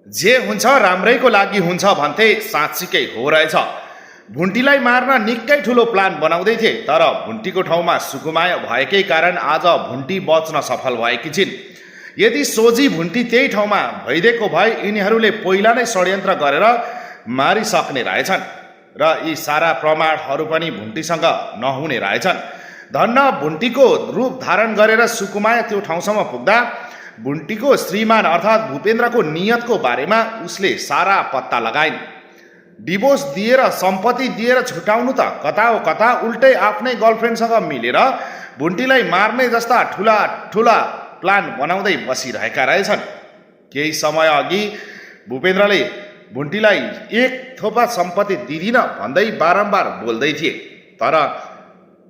जे हुन्छ राम्रैको लागि हुन्छ भन्थे साँच्चीकै हो रहेछ। भुन्टीलाई मार्न निकै ठुलो प्लान बनाउँदै थिए, तर भुन्टीको ठाउँमा सुकुमाया भएकै कारण आज भुन्टी बच्न सफल भएकी छिन्। यदि सोझी भुन्टी त्यही ठाउँमा भइदिएको भए यिनीहरूले पहिला नै षड्यन्त्र गरेर मारिसक्ने रहेछन् र यी सारा प्रमाणहरू पनि भुन्टीसँग नहुने रहेछन्। धन्न भुन्टीको रूप धारण गरेर सुकुमाया त्यो ठाउँसम्म पुग्दा भुन्टीको श्रीमान अर्थात् भूपेन्द्रको नियतको बारेमा उसले सारा पत्ता लगाइन्। डिभोर्स दिएर सम्पत्ति दिएर छुटाउनु त कता हो कता, उल्टै आफ्नै गर्लफ्रेन्डसँग मिलेर भुन्टीलाई मार्ने जस्ता ठुला ठुला प्लान बनाउँदै बसिरहेका रहेछन्। केही समय अघि भूपेन्द्रले भुन्टीलाई एक थोपा सम्पत्ति दिदिन भन्दै बारम्बार बोल्दै थिए, तर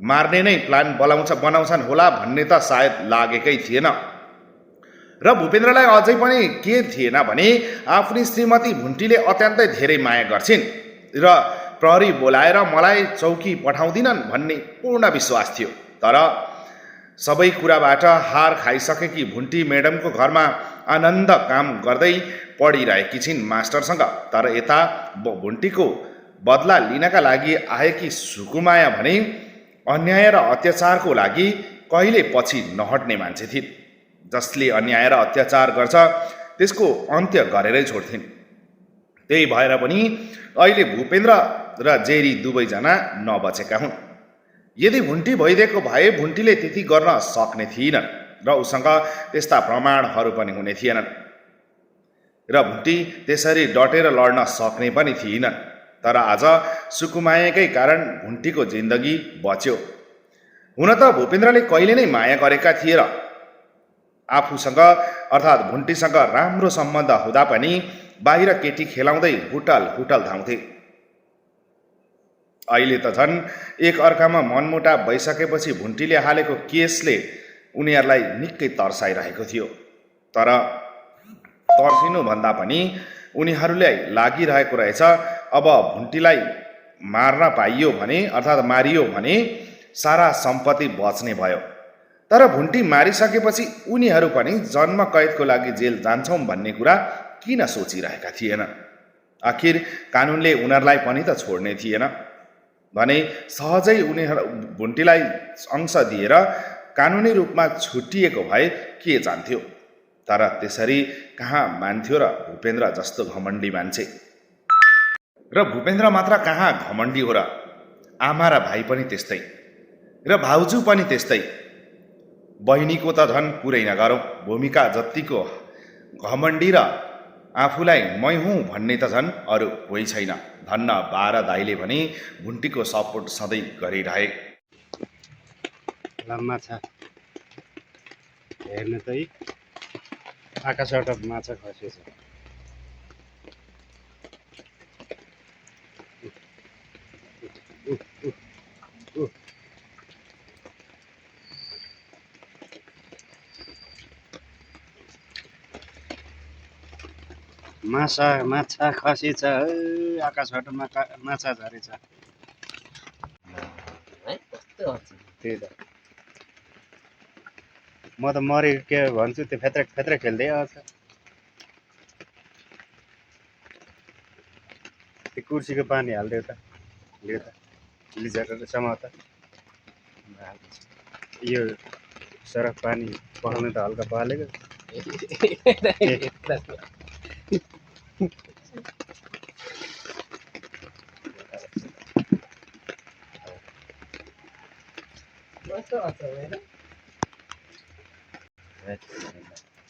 मार्ने नै प्लान बनाउँछन् होला भन्ने त सायद लागेकै थिएन। र भूपेन्द्रलाई अझै पनि के थिएन भने आफ्नी श्रीमती भुन्टीले अत्यन्तै धेरै माया गर्छिन् र प्रहरी बोलाएर मलाई चौकी पठाउँदिनन् भन्ने पूर्ण विश्वास थियो। तर सबै कुराबाट हार खाइसकेकी भुन्टी म्याडमको घरमा आनन्द काम गर्दै पढिरहेकी छिन् मास्टरसँग। तर यता भुन्टीको बदला लिनका लागि आएकी सुकुमाया भने अन्याय र अत्याचारको लागि कहिले पछि नहट्ने मान्छे थिइन्। जसले अन्याय र अत्याचार गर्छ त्यसको अन्त्य गरेरै छोड्थिन्। त्यही भएर पनि अहिले भूपेन्द्र र जेरी दुवैजना नबचेका हुन्। यदि भुन्टी भइदिएको भए भुन्टीले त्यति गर्न सक्ने थिएनन् र उसँग त्यस्ता प्रमाणहरू पनि हुने थिएनन् र भुन्टी त्यसरी डटेर लड्न सक्ने पनि थिएनन्। तर आज सुकुमायाकै कारण भुन्टीको जिन्दगी बच्यो। हुन त भूपेन्द्रले कहिले नै माया गरेका थिए र आफूसँग अर्थात् भुन्टीसँग राम्रो सम्बन्ध हुँदा पनि बाहिर केटी खेलाउँदै हुटल हुटल धाउँथे। अहिले त झन् एक अर्कामा मनमुटाव भइसकेपछि भुन्टीले हालेको केसले उनीहरूलाई निकै तर्साइरहेको थियो। तर तर्सिनु भन्दा पनि उनीहरूलाई लागिरहेको रहेछ अब भुन्टीलाई मार्न पाइयो भने अर्थात् मारियो भने सारा सम्पत्ति बच्ने भयो। तर भुन्टी मारिसकेपछि उनीहरू पनि जन्म कैदको लागि जेल जान्छौँ भन्ने कुरा किन सोचिरहेका थिएनन्? आखिर कानुनले उनीहरूलाई पनि त छोड्ने थिएन भने सहजै उनीहरू भुन्टीलाई अंश दिएर कानुनी रूपमा छुटिएको भए के जान्थ्यो। तर त्यसरी कहाँ मान्थ्यो र भूपेन्द्र जस्तो घमण्डी मान्छे। र भूपेन्द्र मात्र कहाँ घमण्डी हो र, आमा र भाइ पनि त्यस्तै र भाउजू पनि त्यस्तै। बहिनीको त झन् कुरै नगरौँ, भूमिका जत्तिको घमण्डी र आफूलाई मै हुँ भन्ने त झन् अरू कोही छैन। धन्न बाह्र दाइले भने भुन्टीको सपोर्ट सधैँ गरिरहे। माछा हेर्नु त आकाशबाट माछा खसेछ। माछा खसेछ, आकाशबाट माछा झरेछ। त्यही त म त मरेको के भन्छु, त्यो फेत्रक फेत्रक खेल्दै आउँछ। त्यो कुर्सीको पानी हालिदियो त, लियो त लिजर समाउ त। यो सरफ पानी पखाल्नु त हल्का पखालेको।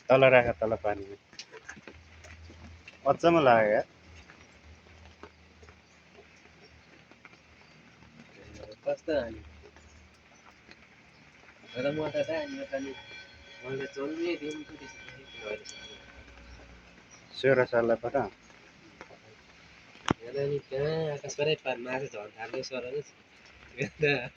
तल राख, तल पानीमा अचम्म लाग्यो यार। सोह्र साललाई पठा आकाशबाटै माछा झर्न थाल्यो सर।